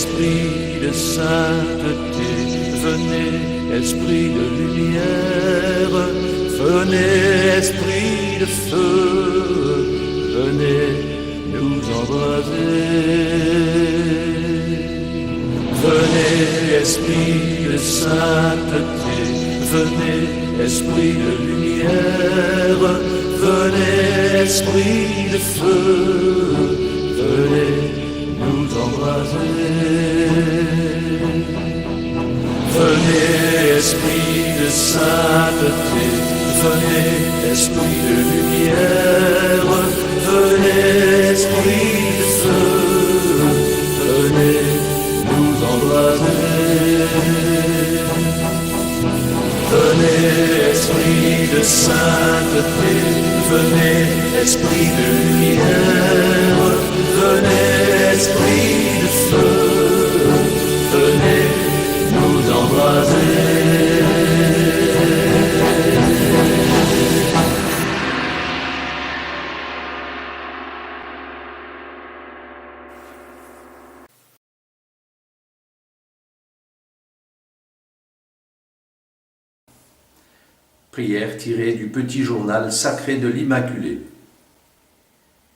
esprit de sainteté, venez, esprit de lumière, venez, esprit de feu, venez nous embraser. Venez, esprit de sainteté, venez, esprit de lumière, venez, esprit de feu, venez nous embraser. Venez, esprit de sainteté, venez, esprit de lumière, venez, esprit de feu, venez nous embraser. Venez, esprit de sainteté, venez, esprit de lumière, venez, esprit de feu, venez nous embraser. Prière tirée du petit journal sacré de l'Immaculée.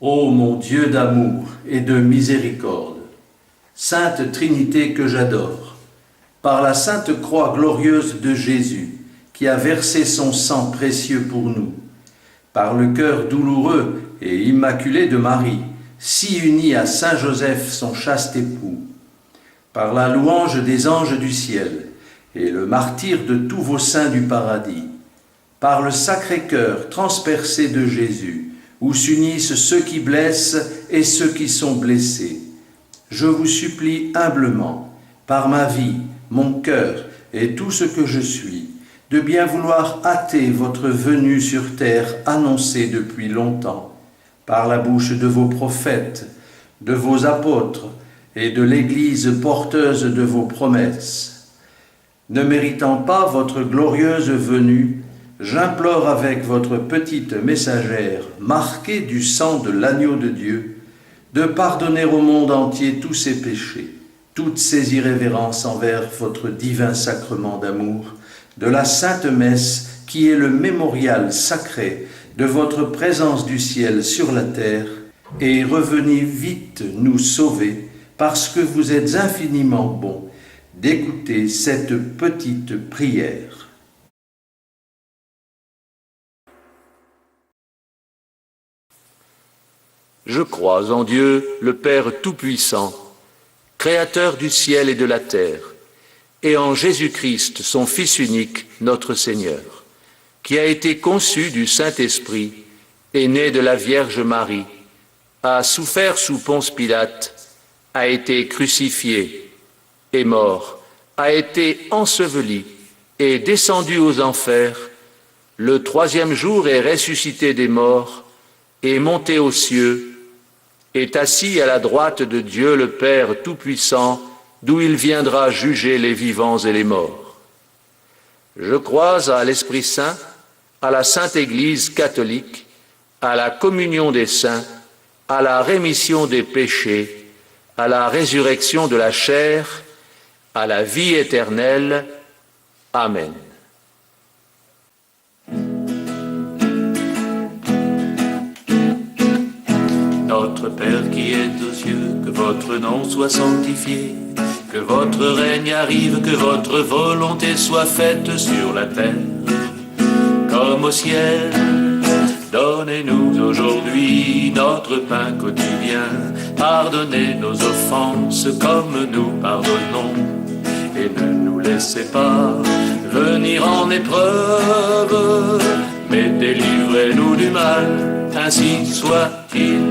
Ô mon Dieu d'amour et de miséricorde, Sainte Trinité que j'adore, par la sainte croix glorieuse de Jésus, qui a versé son sang précieux pour nous, par le cœur douloureux et immaculé de Marie, si uni à Saint Joseph son chaste époux, par la louange des anges du ciel et le martyre de tous vos saints du paradis, par le Sacré-Cœur transpercé de Jésus, où s'unissent ceux qui blessent et ceux qui sont blessés, je vous supplie humblement, par ma vie, mon cœur et tout ce que je suis, de bien vouloir hâter votre venue sur terre annoncée depuis longtemps, par la bouche de vos prophètes, de vos apôtres et de l'Église porteuse de vos promesses. Ne méritant pas votre glorieuse venue, j'implore avec votre petite messagère, marquée du sang de l'agneau de Dieu, de pardonner au monde entier tous ses péchés, toutes ses irrévérences envers votre divin sacrement d'amour, de la Sainte Messe qui est le mémorial sacré de votre présence du ciel sur la terre, et revenez vite nous sauver, parce que vous êtes infiniment bon d'écouter cette petite prière. Je crois en Dieu, le Père Tout-Puissant, Créateur du ciel et de la terre, et en Jésus-Christ, son Fils unique, notre Seigneur, qui a été conçu du Saint-Esprit, est né de la Vierge Marie, a souffert sous Ponce Pilate, a été crucifié, est mort, a été enseveli, est descendu aux enfers, le troisième jour est ressuscité des morts, est monté aux cieux, est assis à la droite de Dieu le Père Tout-Puissant, d'où il viendra juger les vivants et les morts. Je crois à l'Esprit Saint, à la Sainte Église catholique, à la communion des saints, à la rémission des péchés, à la résurrection de la chair, à la vie éternelle. Amen. Notre Père qui est aux cieux, que votre nom soit sanctifié, que votre règne arrive, que votre volonté soit faite sur la terre comme au ciel. Donnez-nous aujourd'hui notre pain quotidien, pardonnez nos offenses comme nous pardonnons, et ne nous laissez pas venir en épreuve, mais délivrez-nous du mal, ainsi soit-il.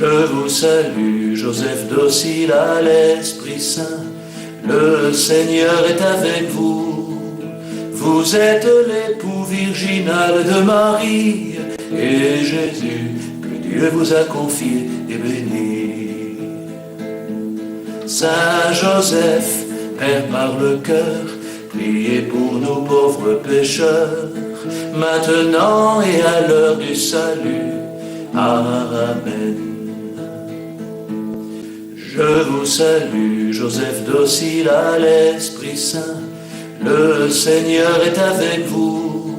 Je vous salue, Joseph docile à l'Esprit Saint, le Seigneur est avec vous. Vous êtes l'époux virginal de Marie, et Jésus, que Dieu vous a confié, est béni. Saint Joseph, Père par le cœur, priez pour nous pauvres pécheurs, maintenant et à l'heure du salut. Amen. Je vous salue, Joseph docile à l'Esprit Saint, le Seigneur est avec vous.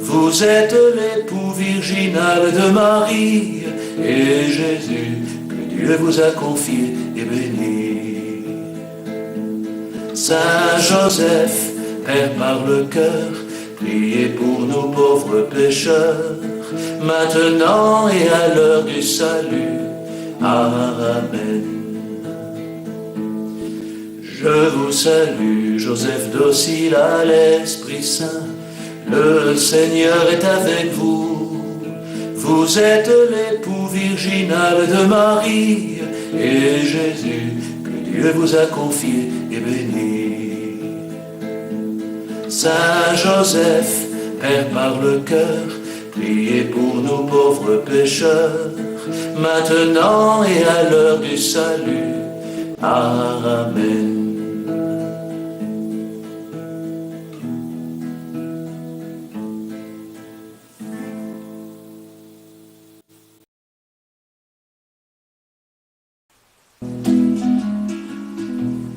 Vous êtes l'époux virginal de Marie, et Jésus, que Dieu vous a confié, est béni. Saint Joseph, Père par le cœur, priez pour nous pauvres pécheurs, maintenant et à l'heure du salut. Amen. Je vous salue, Joseph docile à l'Esprit Saint, le Seigneur est avec vous. Vous êtes l'époux virginal de Marie, et Jésus, que Dieu vous a confié, est béni. Saint Joseph, Père par le cœur, priez pour nous pauvres pécheurs, maintenant et à l'heure du salut. Amen.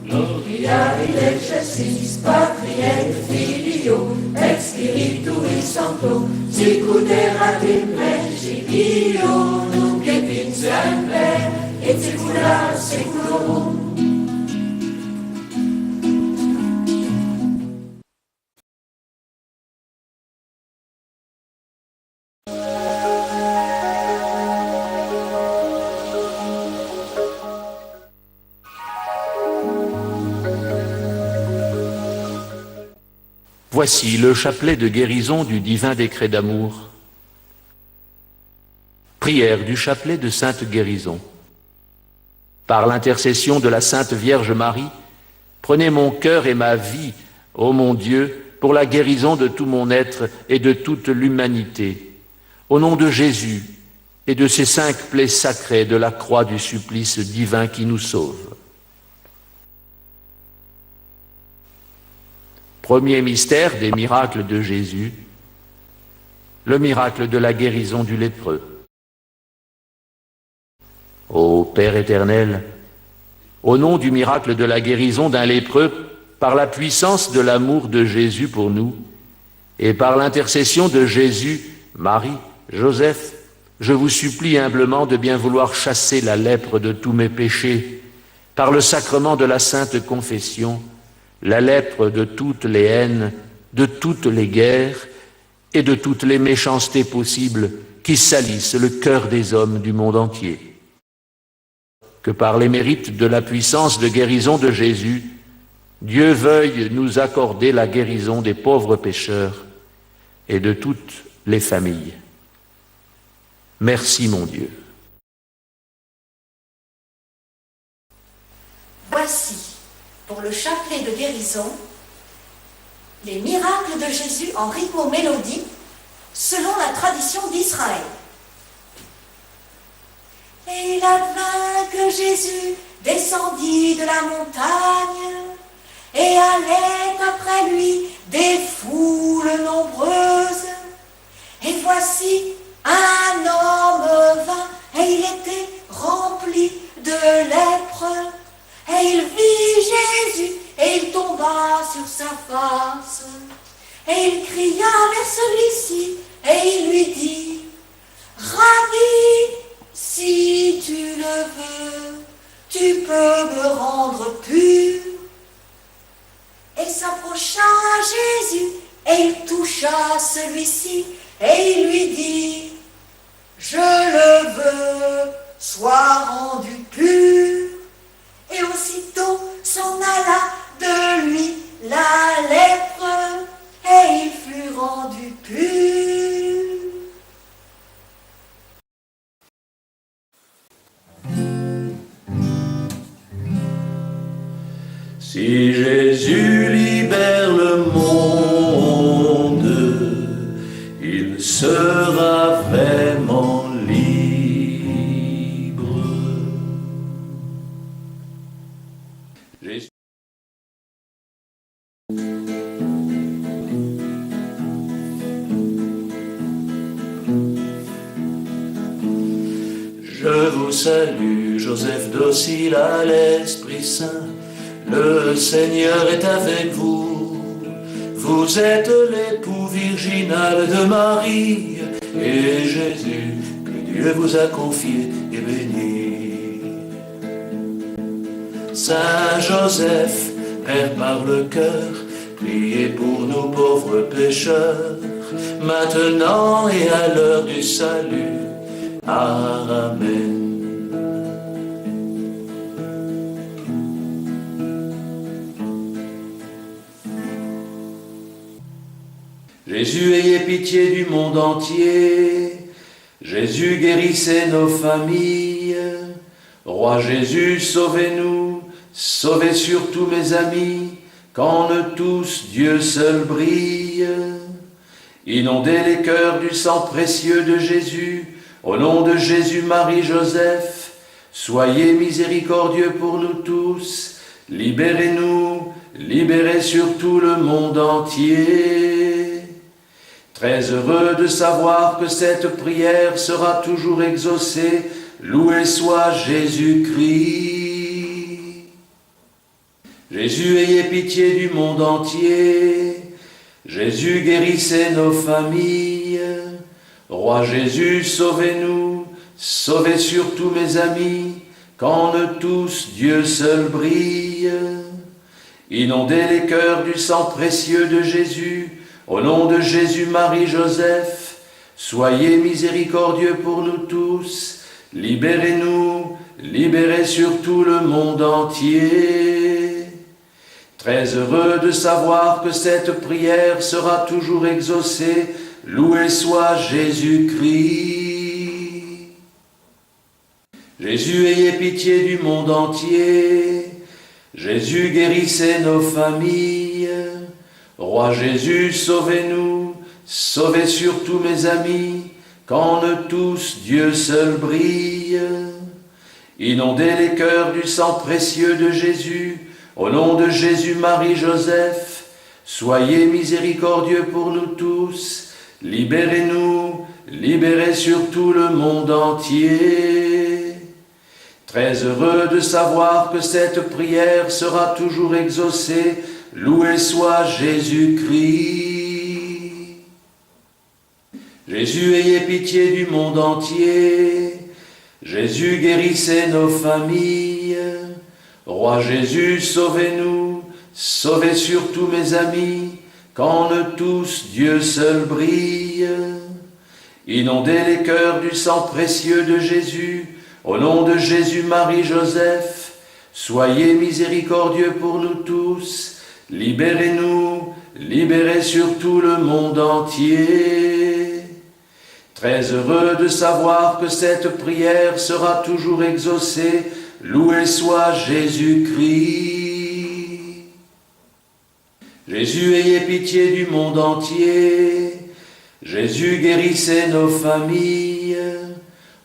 Gloria in excelsis Patriae Filio et Spiritui Sancto, sicut erat in principio, nunc et in semper, et saecula saeculorum. Voici le chapelet de guérison du divin décret d'amour. Prière du chapelet de sainte guérison. Par l'intercession de la Sainte Vierge Marie, prenez mon cœur et ma vie, ô mon Dieu, pour la guérison de tout mon être et de toute l'humanité. Au nom de Jésus et de ces 5 plaies sacrées de la croix du supplice divin qui nous sauve. Premier mystère des miracles de Jésus, le miracle de la guérison du lépreux. Ô Père éternel, au nom du miracle de la guérison d'un lépreux, par la puissance de l'amour de Jésus pour nous, et par l'intercession de Jésus, Marie, Joseph, je vous supplie humblement de bien vouloir chasser la lèpre de tous mes péchés, par le sacrement de la Sainte Confession, la lèpre de toutes les haines, de toutes les guerres et de toutes les méchancetés possibles qui salissent le cœur des hommes du monde entier. Que par les mérites de la puissance de guérison de Jésus, Dieu veuille nous accorder la guérison des pauvres pécheurs et de toutes les familles. Merci mon Dieu. Voici, pour le chapelet de guérison, les miracles de Jésus en rythmo-mélodie selon la tradition d'Israël. Et il advint que Jésus descendit de la montagne et allait après lui des foules nombreuses. Et voici un homme vint et il était rempli de lèpre. Et il vit Jésus, et il tomba sur sa face. Et il cria vers celui-ci, et il lui dit, « Rabbi, si tu le veux, tu peux me rendre pur. » Et s'approcha Jésus, et il toucha celui-ci, et il lui dit, « Je le veux, sois rendu pur. » Et aussitôt s'en alla de lui la lèpre, et il fut rendu pur. Si Jésus libère le monde, il sera vraiment libre. vous salue, Joseph docile à l'Esprit Saint. Le Seigneur est avec vous. Vous êtes l'époux virginal de Marie, et Jésus, que Dieu vous a confié, est béni. Saint Joseph, Père par le cœur, priez pour nous pauvres pécheurs, maintenant et à l'heure du salut. Amen. Jésus, ayez pitié du monde entier. Jésus, guérissez nos familles. Roi Jésus, sauvez-nous. Sauvez surtout mes amis, qu'en eux tous Dieu seul brille. Inondez les cœurs du sang précieux de Jésus, au nom de Jésus, Marie, Joseph. Soyez miséricordieux pour nous tous. Libérez-nous, libérez surtout le monde entier. Très heureux de savoir que cette prière sera toujours exaucée. Loué soit Jésus-Christ. Jésus, ayez pitié du monde entier. Jésus, guérissez nos familles. Roi Jésus, sauvez-nous. Sauvez surtout mes amis, qu'en eux tous Dieu seul brille. Inondez les cœurs du sang précieux de Jésus, au nom de Jésus, Marie, Joseph. Soyez miséricordieux pour nous tous. Libérez-nous, libérez surtout le monde entier. Très heureux de savoir que cette prière sera toujours exaucée. Loué soit Jésus-Christ. Jésus, ayez pitié du monde entier. Jésus, guérissez nos familles. Roi Jésus, sauvez-nous. Sauvez surtout mes amis, qu'en eux tous Dieu seul brille. Inondez les cœurs du sang précieux de Jésus, au nom de Jésus, Marie, Joseph. Soyez miséricordieux pour nous tous. Libérez-nous, libérez surtout le monde entier. Très heureux de savoir que cette prière sera toujours exaucée. Loué soit Jésus-Christ. Jésus, ayez pitié du monde entier. Jésus, guérissez nos familles. Roi Jésus, sauvez-nous. Sauvez surtout mes amis, qu'en eux tous Dieu seul brille. Inondez les cœurs du sang précieux de Jésus, au nom de Jésus, Marie, Joseph. Soyez miséricordieux pour nous tous. Libérez-nous, libérez surtout le monde entier. Très heureux de savoir que cette prière sera toujours exaucée. Loué soit Jésus-Christ. Jésus, ayez pitié du monde entier. Jésus, guérissez nos familles.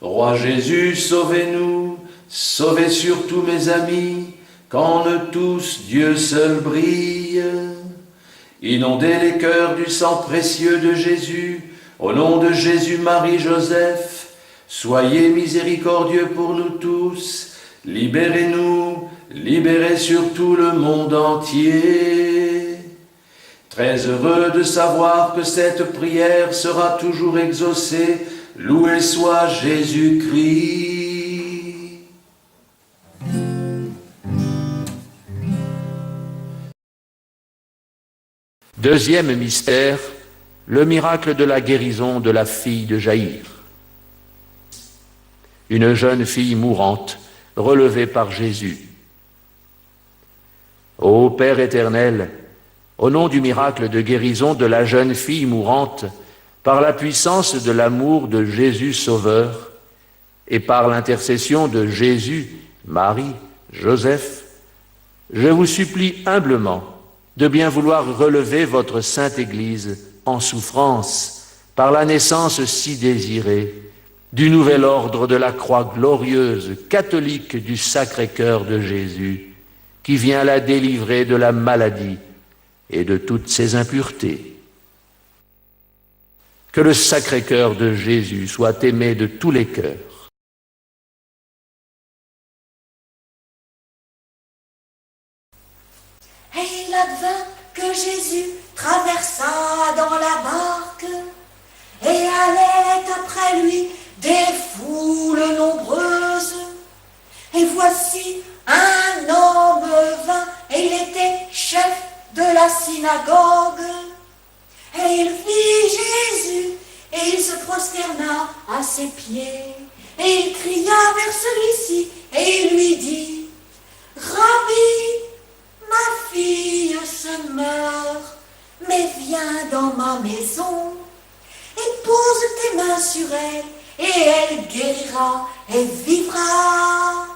Roi Jésus, sauvez-nous. Sauvez surtout mes amis, qu'en eux tous Dieu seul brille. Inondez les cœurs du sang précieux de Jésus, au nom de Jésus, Marie, Joseph. Soyez miséricordieux pour nous tous. Libérez-nous, libérez surtout le monde entier. Très heureux de savoir que cette prière sera toujours exaucée. Loué soit Jésus-Christ. Deuxième mystère, le miracle de la guérison de la fille de Jaïr. Une jeune fille mourante, relevée par Jésus. Ô Père éternel, au nom du miracle de guérison de la jeune fille mourante, par la puissance de l'amour de Jésus Sauveur, et par l'intercession de Jésus, Marie, Joseph, je vous supplie humblement de bien vouloir relever votre sainte Église en souffrance par la naissance si désirée du nouvel ordre de la croix glorieuse catholique du Sacré-Cœur de Jésus, qui vient la délivrer de la maladie et de toutes ses impuretés. Que le Sacré-Cœur de Jésus soit aimé de tous les cœurs, Jésus traversa dans la barque et allaient après lui des foules nombreuses. Et voici un homme vint, et il était chef de la synagogue. Et il vit Jésus, et il se prosterna à ses pieds. Et il cria vers celui-ci, et il lui dit, « Rabbi, ma fille se meurt, mais viens dans ma maison, et pose tes mains sur elle, et elle guérira et vivra. »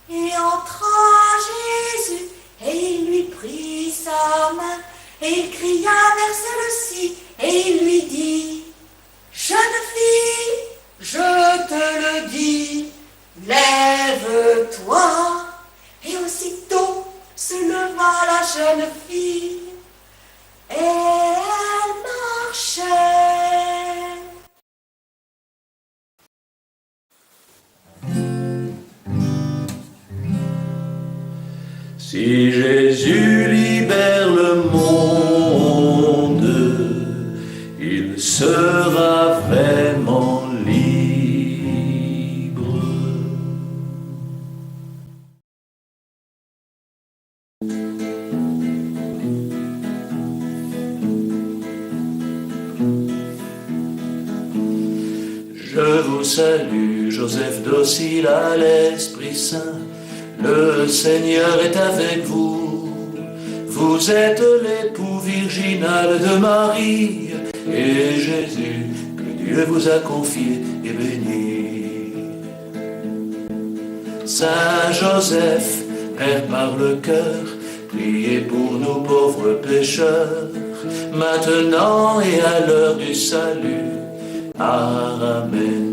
Et entra Jésus, et il lui prit sa main, et il cria vers celle-ci, et il lui dit, « Jeune fille, je te le dis, lève-toi. » Et aussitôt se leva la jeune fille, et elle marchait. Si Jésus libère le monde, il sera vraiment libre. Je vous salue, Joseph docile à l'Esprit Saint. Le Seigneur est avec vous. Vous êtes l'époux virginal de Marie, et Jésus, que Dieu vous a confié, est béni. Saint Joseph, Père par le cœur, priez pour nous pauvres pécheurs, maintenant et à l'heure du salut. Amen.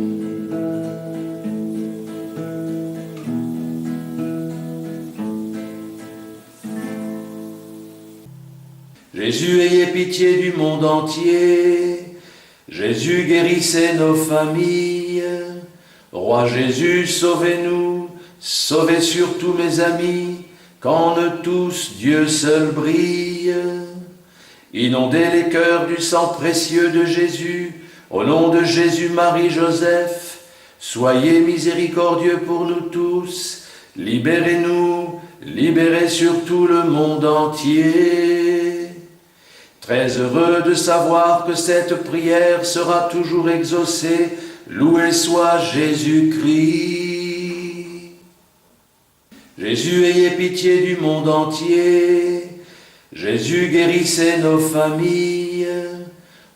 Jésus, ayez pitié du monde entier. Jésus, guérissez nos familles. Roi Jésus, sauvez-nous. Sauvez surtout mes amis, qu'en eux tous Dieu seul brille. Inondez les cœurs du sang précieux de Jésus. Au nom de Jésus, Marie, Joseph, soyez miséricordieux pour nous tous. Libérez-nous, libérez surtout le monde entier. Très heureux de savoir que cette prière sera toujours exaucée. Loué soit Jésus-Christ. Jésus, ayez pitié du monde entier. Jésus, guérissez nos familles.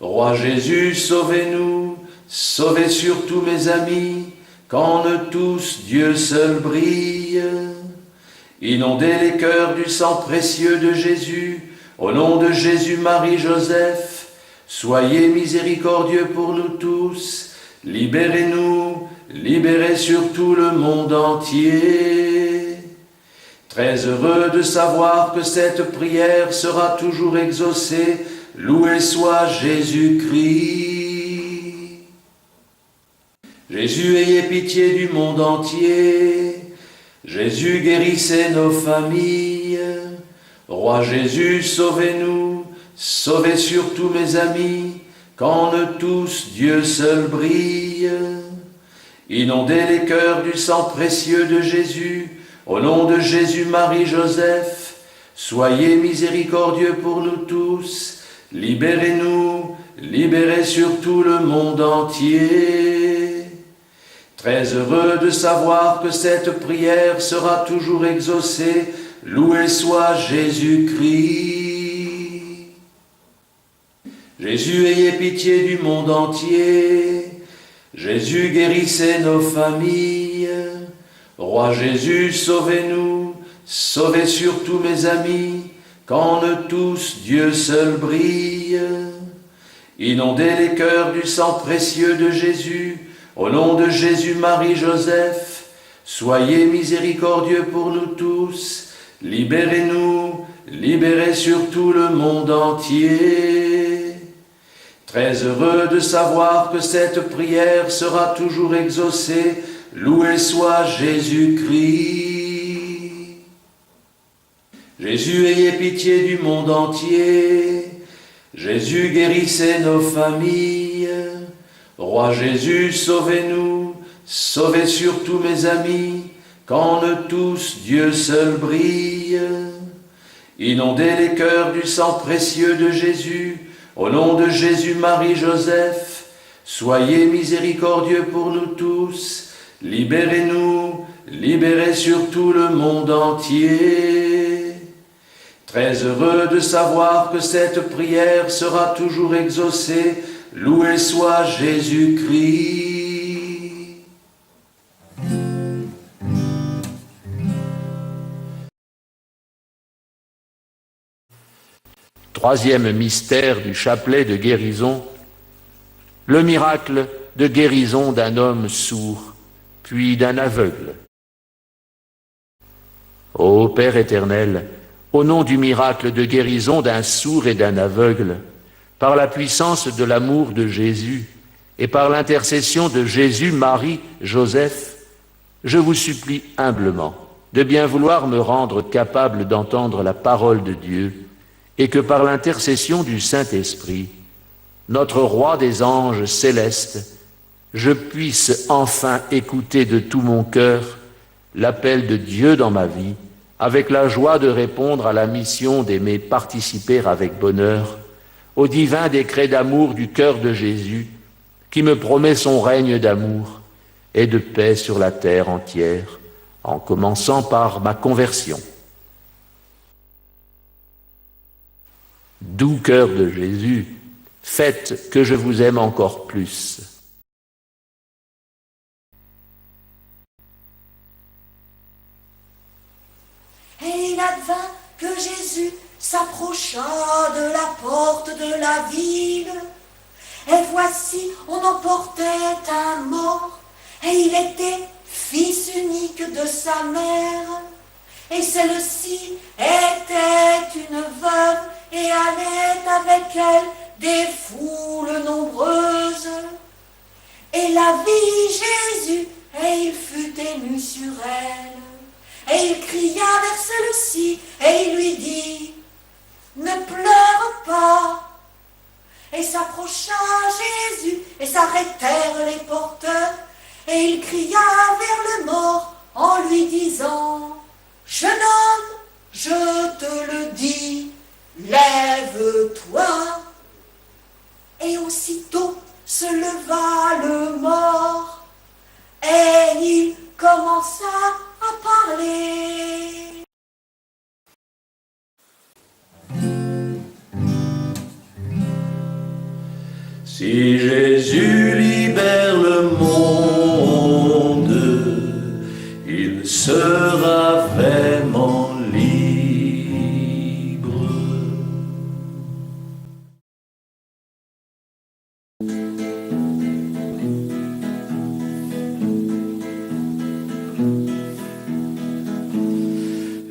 Roi Jésus, sauvez-nous. Sauvez surtout mes amis, qu'en eux tous Dieu seul brille. Inondez les cœurs du sang précieux de Jésus. Au nom de Jésus, Marie, Joseph, soyez miséricordieux pour nous tous. Libérez-nous, libérez surtout le monde entier. Très heureux de savoir que cette prière sera toujours exaucée. Loué soit Jésus-Christ. Jésus, ayez pitié du monde entier. Jésus, guérissez nos familles. Roi Jésus, sauvez-nous. Sauvez surtout mes amis, qu'en eux tous Dieu seul brille. Inondez les cœurs du sang précieux de Jésus. Au nom de Jésus, Marie, Joseph, soyez miséricordieux pour nous tous. Libérez-nous, libérez surtout le monde entier. Très heureux de savoir que cette prière sera toujours exaucée. Loué soit Jésus-Christ. Jésus, ayez pitié du monde entier. Jésus, guérissez nos familles. Roi Jésus, sauvez-nous. Sauvez surtout mes amis, qu'en eux tous Dieu seul brille. Inondez les cœurs du sang précieux de Jésus. Au nom de Jésus, Marie, Joseph, soyez miséricordieux pour nous tous. Libérez-nous, libérez surtout le monde entier. Très heureux de savoir que cette prière sera toujours exaucée. Loué soit Jésus-Christ. Jésus, ayez pitié du monde entier. Jésus, guérissez nos familles. Roi Jésus, sauvez-nous, sauvez surtout mes amis, qu'en eux tous Dieu seul brille. Inondez les cœurs du sang précieux de Jésus, au nom de Jésus, Marie, Joseph, soyez miséricordieux pour nous tous, libérez-nous, libérez surtout le monde entier. Très heureux de savoir que cette prière sera toujours exaucée, loué soit Jésus-Christ. Troisième mystère du chapelet de guérison, le miracle de guérison d'un homme sourd, puis d'un aveugle. Ô Père éternel, au nom du miracle de guérison d'un sourd et d'un aveugle, par la puissance de l'amour de Jésus et par l'intercession de Jésus, Marie, Joseph, je vous supplie humblement de bien vouloir me rendre capable d'entendre la parole de Dieu et que par l'intercession du Saint-Esprit, notre roi des anges célestes, je puisse enfin écouter de tout mon cœur l'appel de Dieu dans ma vie, avec la joie de répondre à la mission d'aimer participer avec bonheur au divin décret d'amour du cœur de Jésus, qui me promet son règne d'amour et de paix sur la terre entière, en commençant par ma conversion. Doux cœur de Jésus, faites que je vous aime encore plus. Et il advint que Jésus s'approcha de la porte de la ville. Et voici, on emportait un mort, et il était fils unique de sa mère. Et celle-ci était une veuve, et allait avec elle des foules nombreuses. Et la vit Jésus, et il fut ému sur elle. Et il cria vers celle-ci, et il lui dit, « Ne pleure pas !» Et s'approcha Jésus, et s'arrêtèrent les porteurs, et il cria vers le mort, en lui disant, « Jeune homme, je te le dis, lève-toi !» Et aussitôt se leva le mort, et il commença à parler. Si Jésus libère le monde, il sera vraiment libre.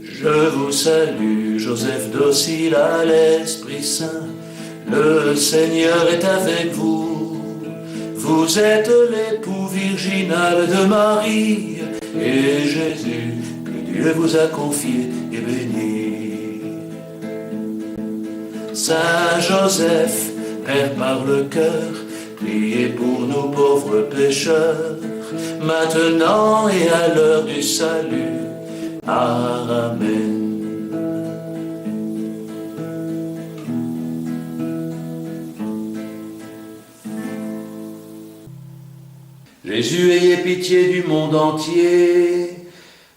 Je vous salue, Joseph docile à l'Esprit Saint. Le Seigneur est avec vous. Vous êtes l'époux virginal de Marie, et Jésus, que Dieu vous a confié, est béni. Saint Joseph, Père par le cœur, priez pour nous pauvres pécheurs, maintenant et à l'heure du salut. Amen. Jésus, ayez pitié du monde entier.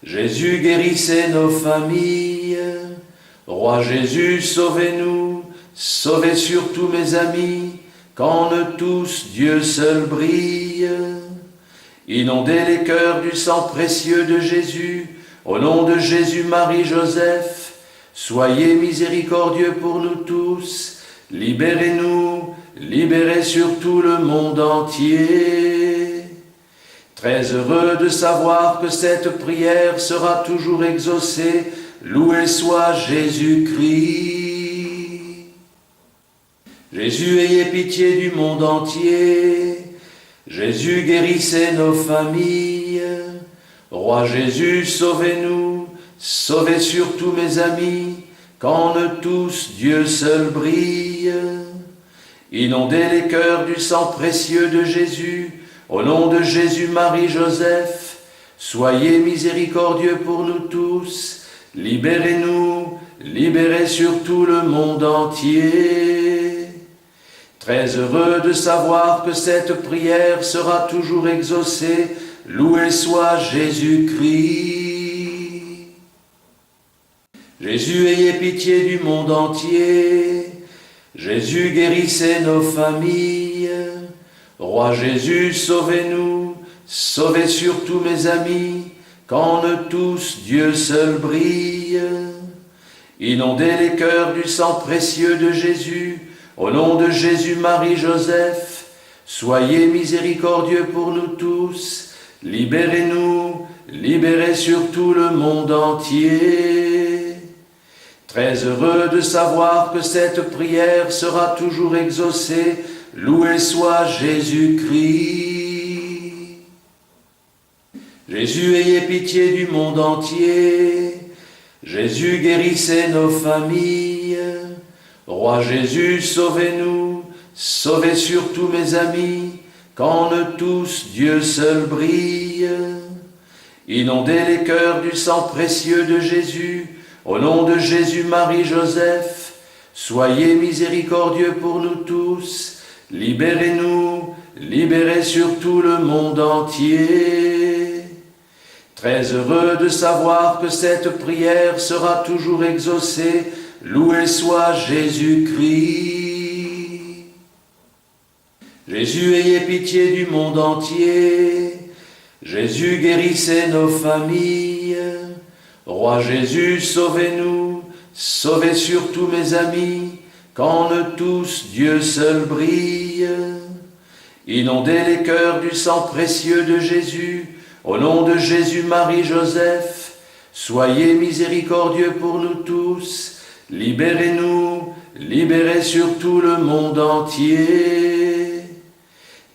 Jésus, guérissez nos familles. Roi Jésus, sauvez-nous, sauvez surtout mes amis, qu'en eux tous Dieu seul brille. Inondez les cœurs du sang précieux de Jésus, au nom de Jésus, Marie, Joseph, soyez miséricordieux pour nous tous, libérez-nous, libérez surtout le monde entier. Très heureux de savoir que cette prière sera toujours exaucée, loué soit Jésus-Christ. Jésus, ayez pitié du monde entier. Jésus, guérissez nos familles. Roi Jésus, sauvez-nous, sauvez surtout mes amis, qu'en eux tous Dieu seul brille. Inondez les cœurs du sang précieux de Jésus, au nom de Jésus, Marie, Joseph, soyez miséricordieux pour nous tous, libérez-nous, libérez surtout le monde entier. Très heureux de savoir que cette prière sera toujours exaucée, loué soit Jésus-Christ. Jésus, ayez pitié du monde entier. Jésus, guérissez nos familles. Roi Jésus, sauvez-nous, sauvez surtout mes amis, qu'en eux tous Dieu seul brille. Inondez les cœurs du sang précieux de Jésus, au nom de Jésus, Marie, Joseph, soyez miséricordieux pour nous tous, libérez-nous, libérez surtout le monde entier. Très heureux de savoir que cette prière sera toujours exaucée, loué soit Jésus-Christ. Jésus, ayez pitié du monde entier. Jésus, guérissez nos familles. Roi Jésus, sauvez-nous, sauvez surtout mes amis, qu'en eux tous Dieu seul brille. Inondez les cœurs du sang précieux de Jésus, au nom de Jésus, Marie, Joseph, soyez miséricordieux pour nous tous, libérez-nous, libérez surtout le monde entier. Très heureux de savoir que cette prière sera toujours exaucée, loué soit Jésus-Christ. Jésus, ayez pitié du monde entier. Jésus, guérissez nos familles. Roi Jésus, sauvez-nous, sauvez surtout mes amis, qu'en eux tous Dieu seul brille. Inondez les cœurs du sang précieux de Jésus, au nom de Jésus, Marie, Joseph, soyez miséricordieux pour nous tous, libérez-nous, libérez surtout le monde entier.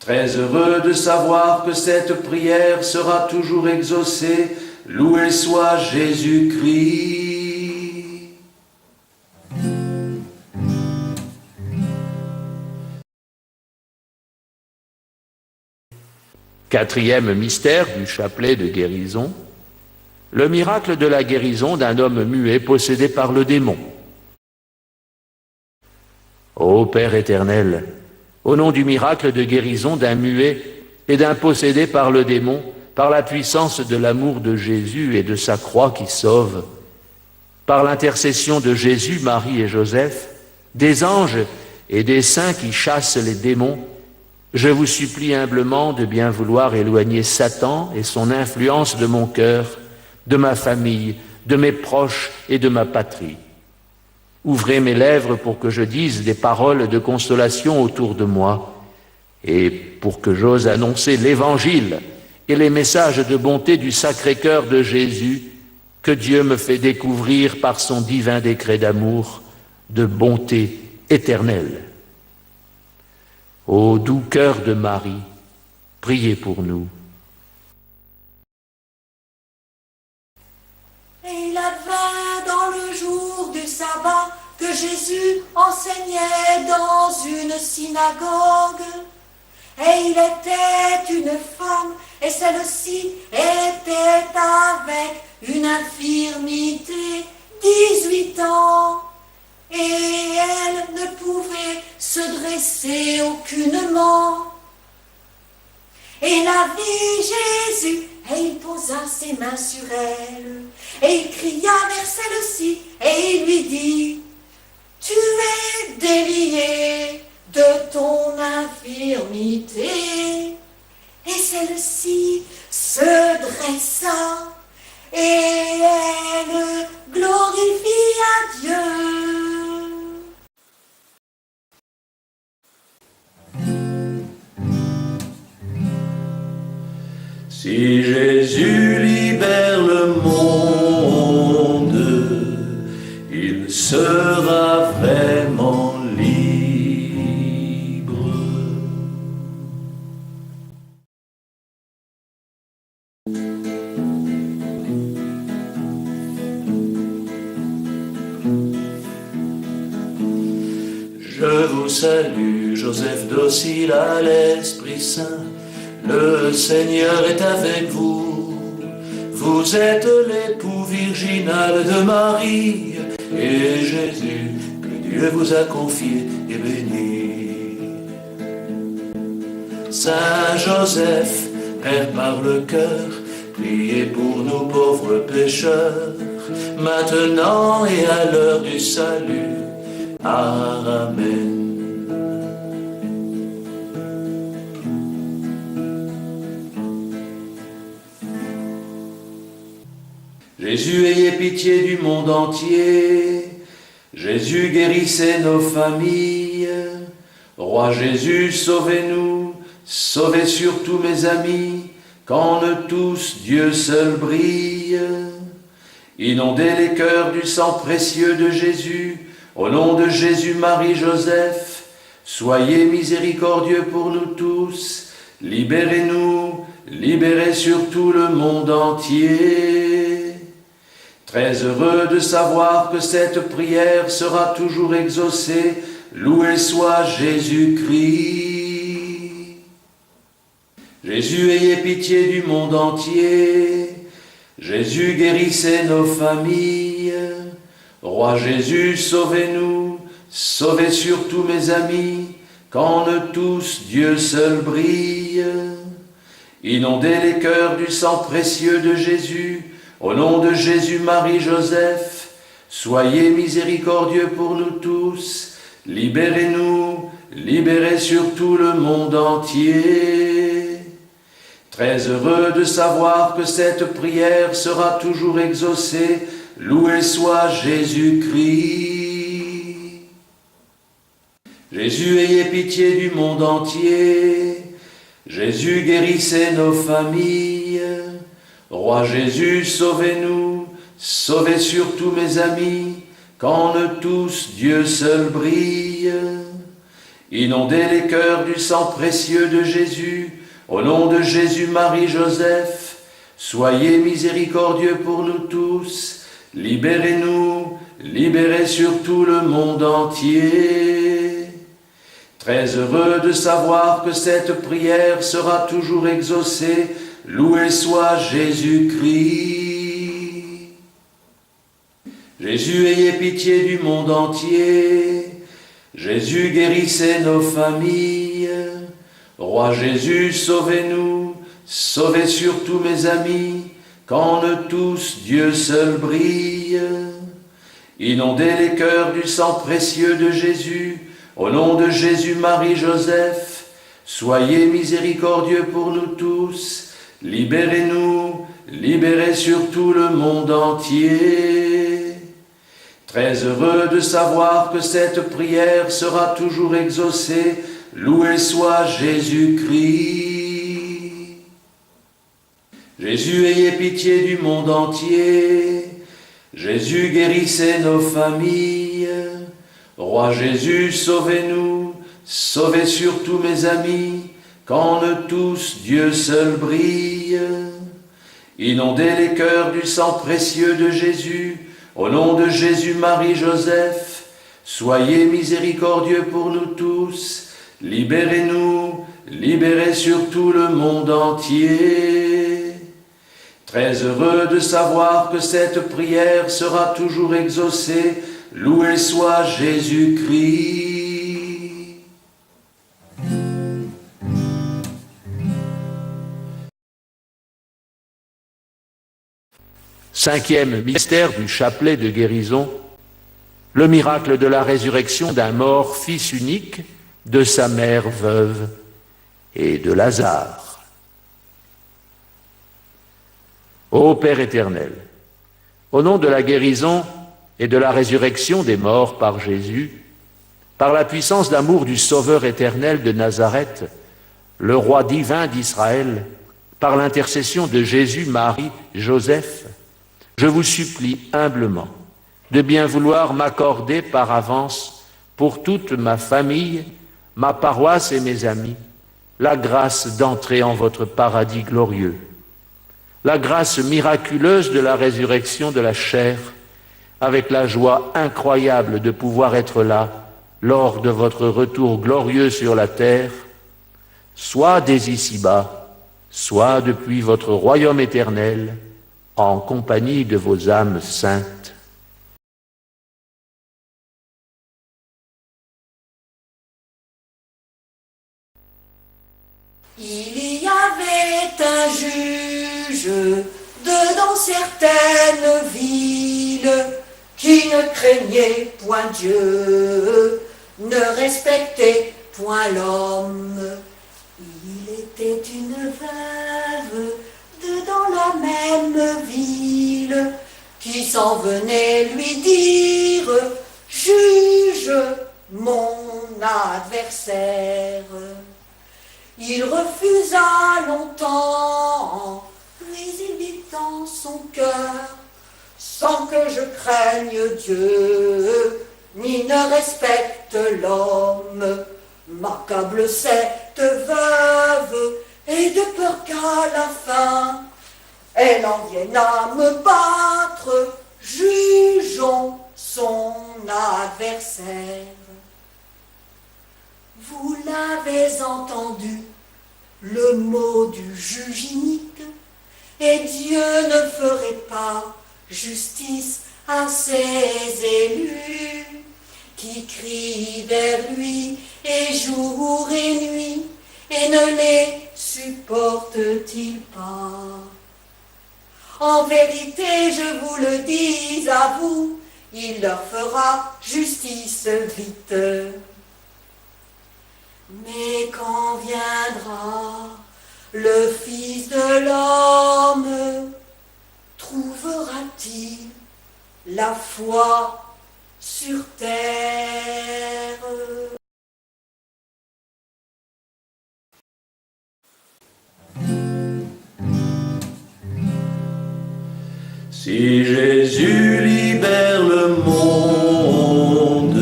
Très heureux de savoir que cette prière sera toujours exaucée, loué soit Jésus-Christ. Quatrième mystère du chapelet de guérison, le miracle de la guérison d'un homme muet possédé par le démon. Ô Père éternel, au nom du miracle de guérison d'un muet et d'un possédé par le démon, par la puissance de l'amour de Jésus et de sa croix qui sauve, par l'intercession de Jésus, Marie et Joseph, des anges et des saints qui chassent les démons, je vous supplie humblement de bien vouloir éloigner Satan et son influence de mon cœur, de ma famille, de mes proches et de ma patrie. Ouvrez mes lèvres pour que je dise des paroles de consolation autour de moi et pour que j'ose annoncer l'Évangile et les messages de bonté du Sacré-Cœur de Jésus que Dieu me fait découvrir par son divin décret d'amour, de bonté éternelle. Ô doux cœur de Marie, priez pour nous. Et il advint dans le jour du sabbat que Jésus enseignait dans une synagogue. Et il était une femme, et celle-ci était avec une infirmité, 18 ans. Et elle ne pouvait se dresser aucunement. Et la vit Jésus, et il posa ses mains sur elle, et il cria vers celle-ci, et il lui dit, « Tu es déliée de ton infirmité. » Et celle-ci se dressa, et elle glorifia Dieu. Si Jésus libère le monde, il sera vraiment libre. Je vous salue, Joseph docile à l'Esprit Saint. Le Seigneur est avec vous. Vous êtes l'époux virginal de Marie, et Jésus, que Dieu vous a confié, est béni. Saint Joseph, Père par le cœur, priez pour nous pauvres pécheurs, maintenant et à l'heure du salut. Amen. Jésus, ayez pitié du monde entier. Jésus, guérissez nos familles. Roi Jésus, sauvez-nous. Sauvez surtout mes amis, qu'en eux tous Dieu seul brille. Inondez les cœurs du sang précieux de Jésus. Au nom de Jésus, Marie, Joseph, soyez miséricordieux pour nous tous. Libérez-nous, libérez surtout le monde entier. Très heureux de savoir que cette prière sera toujours exaucée. Loué soit Jésus-Christ. Jésus, ayez pitié du monde entier. Jésus, guérissez nos familles. Roi Jésus, sauvez-nous. Sauvez surtout mes amis, qu'en eux tous Dieu seul brille. Inondez les cœurs du sang précieux de Jésus. Au nom de Jésus, Marie, Joseph, soyez miséricordieux pour nous tous. Libérez-nous, libérez surtout le monde entier. Très heureux de savoir que cette prière sera toujours exaucée. Loué soit Jésus-Christ. Jésus, ayez pitié du monde entier. Jésus, guérissez nos familles. Roi Jésus, sauvez-nous. Sauvez surtout mes amis, qu'en eux tous Dieu seul brille. Inondez les cœurs du sang précieux de Jésus. Au nom de Jésus, Marie, Joseph, soyez miséricordieux pour nous tous. Libérez-nous, libérez surtout le monde entier. Très heureux de savoir que cette prière sera toujours exaucée. Loué soit Jésus-Christ. Jésus, ayez pitié du monde entier. Jésus, guérissez nos familles. Roi Jésus, sauvez-nous. Sauvez surtout mes amis, qu'en eux tous Dieu seul brille. Inondez les cœurs du sang précieux de Jésus. Au nom de Jésus, Marie, Joseph, soyez miséricordieux pour nous tous. Libérez-nous, libérez surtout le monde entier. Très heureux de savoir que cette prière sera toujours exaucée. Loué soit Jésus-Christ. Jésus, ayez pitié du monde entier. Jésus, guérissez nos familles. Roi Jésus, sauvez-nous. Sauvez surtout mes amis, qu'en eux tous Dieu seul brille. Inondez les cœurs du sang précieux de Jésus. Au nom de Jésus, Marie, Joseph, soyez miséricordieux pour nous tous. Libérez-nous, libérez surtout le monde entier. Très heureux de savoir que cette prière sera toujours exaucée. Loué soit Jésus-Christ. Cinquième mystère du chapelet de guérison, le miracle de la résurrection d'un mort fils unique, de sa mère veuve et de Lazare. Ô Père éternel, au nom de la guérison et de la résurrection des morts par Jésus, par la puissance d'amour du Sauveur éternel de Nazareth, le roi divin d'Israël, par l'intercession de Jésus, Marie, Joseph, je vous supplie humblement de bien vouloir m'accorder par avance pour toute ma famille, ma paroisse et mes amis, la grâce d'entrer en votre paradis glorieux, la grâce miraculeuse de la résurrection de la chair, avec la joie incroyable de pouvoir être là lors de votre retour glorieux sur la terre, soit dès ici-bas, soit depuis votre royaume éternel, en compagnie de vos âmes saintes. Il y avait un juge dans certaines villes qui ne craignait point Dieu, ne respectait point l'homme. Il était une veuve dans la même ville qui s'en venait lui dire: juge mon adversaire. Il refusa longtemps, mais il dit dans son cœur: sans que je craigne Dieu, ni ne respecte l'homme, m'accable cette veuve, et de peur qu'à la fin, elle en vienne à me battre, jugeons son adversaire. Vous l'avez entendu, le mot du juge inique, et Dieu ne ferait pas justice à ses élus, qui crient vers lui et jour et nuit, et ne les supporte-t-il pas? En vérité, je vous le dis à vous, il leur fera justice vite. Mais quand viendra le Fils de l'homme, trouvera-t-il la foi sur terre? Si Jésus libère le monde,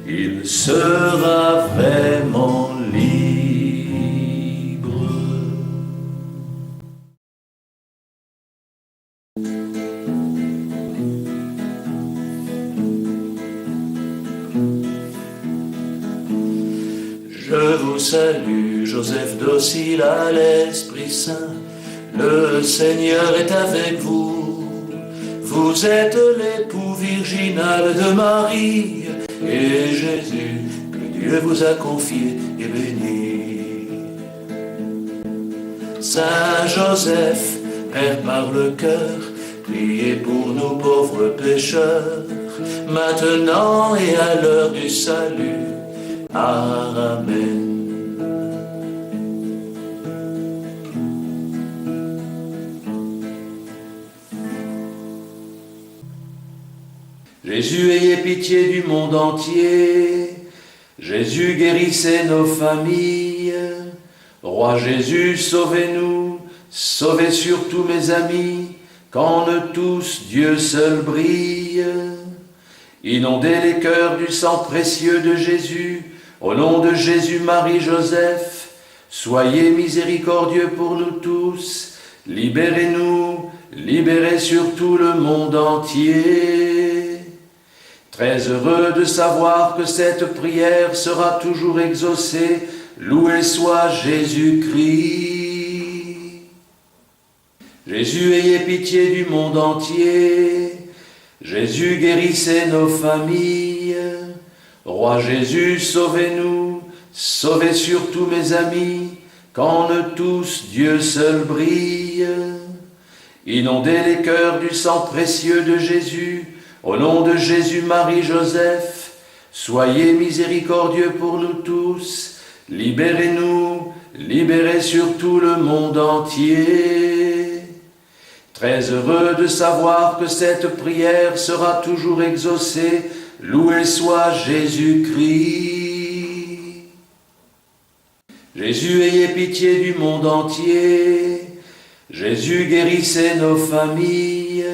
il sera vraiment libre. Je vous salue, Joseph docile à l'Esprit Saint. Le Seigneur est avec vous. Vous êtes l'époux virginal de Marie, et Jésus, que Dieu vous a confié, est béni. Saint Joseph, Père par le cœur, priez pour nous pauvres pécheurs, maintenant et à l'heure du salut. Amen. Jésus, ayez pitié du monde entier. Jésus, guérissez nos familles. Roi Jésus, sauvez-nous. Sauvez surtout mes amis, qu'en eux tous Dieu seul brille. Inondez les cœurs du sang précieux de Jésus. Au nom de Jésus, Marie, Joseph, soyez miséricordieux pour nous tous. Libérez-nous, libérez surtout le monde entier. Très heureux de savoir que cette prière sera toujours exaucée. Loué soit Jésus-Christ. Jésus, ayez pitié du monde entier. Jésus, guérissez nos familles. Roi Jésus, sauvez-nous. Sauvez surtout mes amis, qu'en eux tous Dieu seul brille. Inondez les cœurs du sang précieux de Jésus. Au nom de Jésus, Marie, Joseph, soyez miséricordieux pour nous tous. Libérez-nous, libérez surtout le monde entier. Très heureux de savoir que cette prière sera toujours exaucée. Loué soit Jésus-Christ. Jésus, ayez pitié du monde entier. Jésus, guérissez nos familles.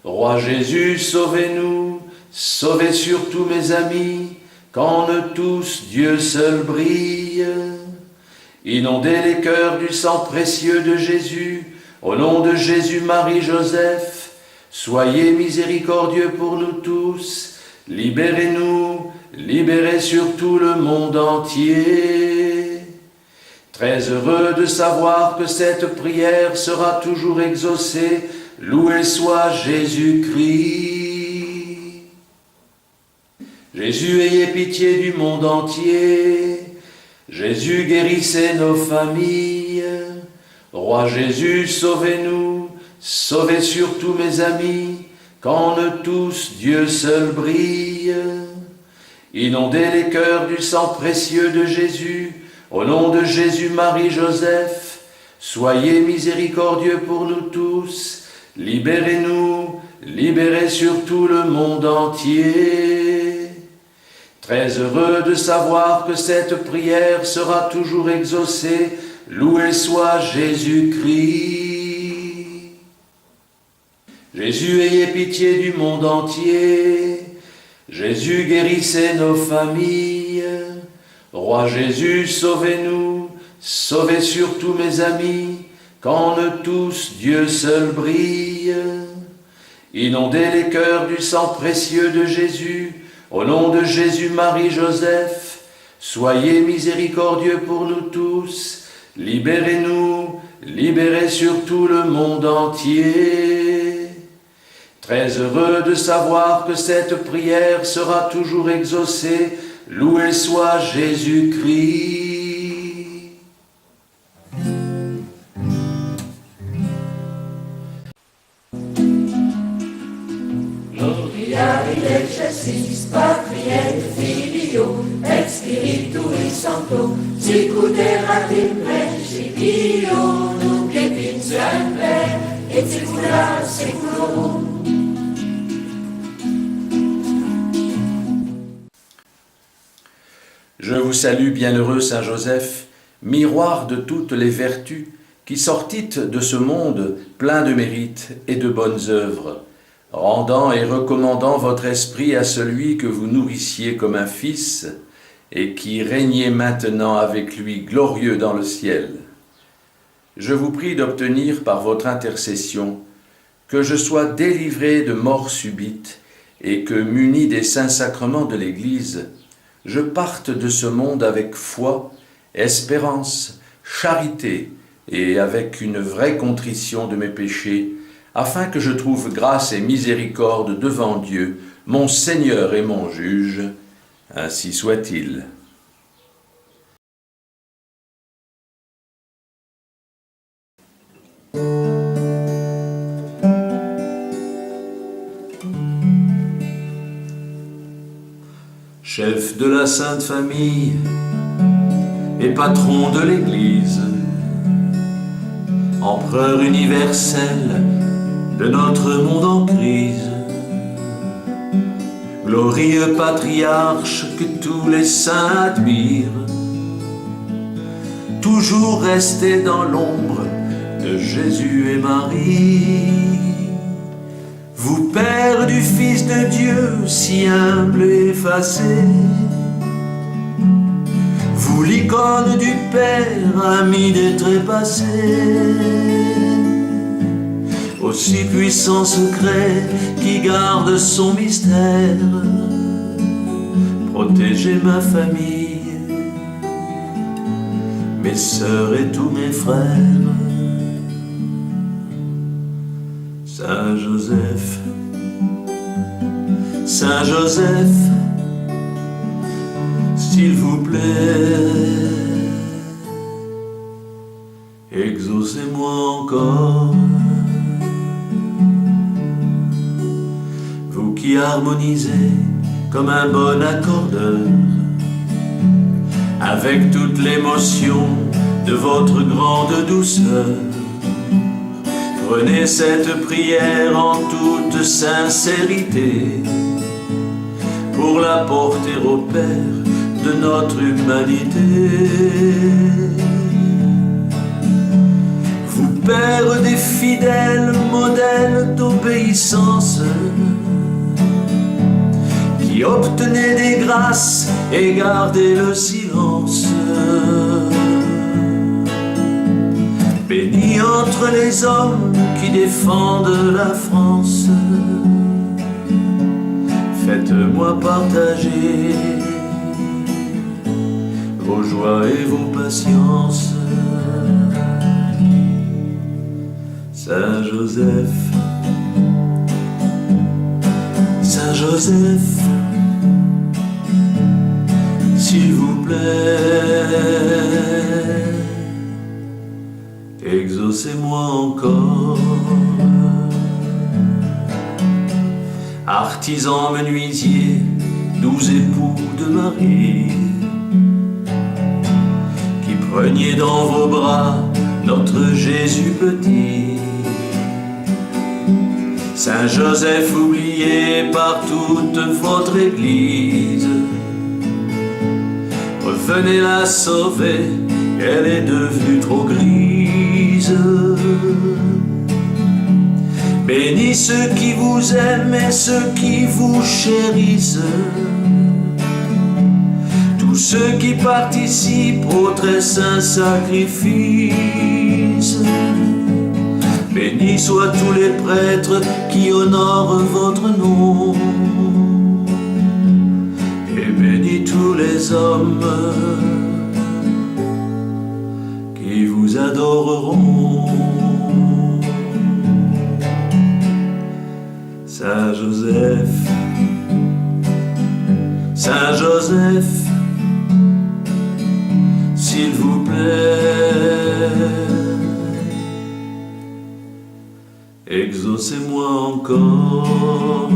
Roi Jésus, sauvez-nous. Sauvez surtout mes amis, qu'en eux tous Dieu seul brille. Inondez les cœurs du sang précieux de Jésus. Au nom de Jésus, Marie, Joseph, soyez miséricordieux pour nous tous. Libérez-nous, libérez sur tout le monde entier. Très heureux de savoir que cette prière sera toujours exaucée, loué soit Jésus-Christ. Jésus, ayez pitié du monde entier. Jésus, guérissez nos familles. Roi Jésus, sauvez-nous, sauvez surtout mes amis, qu'en eux tous Dieu seul brille. Inondez les cœurs du sang précieux de Jésus, au nom de Jésus, Marie, Joseph, soyez miséricordieux pour nous tous, libérez-nous, libérez surtout le monde entier. Très heureux de savoir que cette prière sera toujours exaucée, loué soit Jésus-Christ. Jésus, ayez pitié du monde entier. Jésus, guérissez nos familles. Roi Jésus, sauvez-nous, sauvez surtout mes amis, qu'en eux tous Dieu seul brille. Inondez les cœurs du sang précieux de Jésus, au nom de Jésus, Marie, Joseph, soyez miséricordieux pour nous tous, libérez-nous, libérez surtout le monde entier. Très heureux de savoir que cette prière sera toujours exaucée, loué soit Jésus-Christ. Gloria in excelsis Patri et Filio et Spiritui Sancto, sicut erat in principio, nunc et in semper, et saecula saeculorum. Je vous salue, bienheureux Saint Joseph, miroir de toutes les vertus, qui sortîtes de ce monde plein de mérites et de bonnes œuvres, rendant et recommandant votre esprit à celui que vous nourrissiez comme un fils, et qui régnez maintenant avec lui glorieux dans le ciel. Je vous prie d'obtenir par votre intercession que je sois délivré de mort subite, et que, muni des saints sacrements de l'Église, je parte de ce monde avec foi, espérance, charité et avec une vraie contrition de mes péchés, afin que je trouve grâce et miséricorde devant Dieu, mon Seigneur et mon juge. Ainsi soit-il. Chef de la Sainte Famille et patron de l'Église, empereur universel de notre monde en crise, glorieux patriarche que tous les saints admirent, toujours resté dans l'ombre de Jésus et Marie. Vous, Père du Fils de Dieu, si humble et effacé, vous, l'icône du Père, ami des trépassés, aussi puissant secret qui garde son mystère, protégez ma famille, mes sœurs et tous mes frères. Saint Joseph, Saint Joseph, s'il vous plaît, exaucez-moi encore. Vous qui harmonisez comme un bon accordeur, avec toute l'émotion de votre grande douceur, prenez cette prière en toute sincérité pour la porter au Père de notre humanité. Vous, Père des fidèles, modèles d'obéissance, qui obtenez des grâces et gardez le silence, bénis entre les hommes qui défendent la France, Faites-moi partager vos joies et vos patiences. Saint Joseph, Saint Joseph, s'il vous plaît, exaucez-moi encore. Artisans, menuisiers, doux époux de Marie, qui preniez dans vos bras notre Jésus petit. Saint Joseph oublié par toute votre Église, revenez la sauver, elle est devenue trop grise. Bénis ceux qui vous aiment et ceux qui vous chérissent, tous ceux qui participent au très saint sacrifice. Bénis soient tous les prêtres qui honorent votre nom, et bénis tous les hommes qui vous adoreront. Saint Joseph, Saint Joseph, s'il vous plaît, exaucez-moi encore.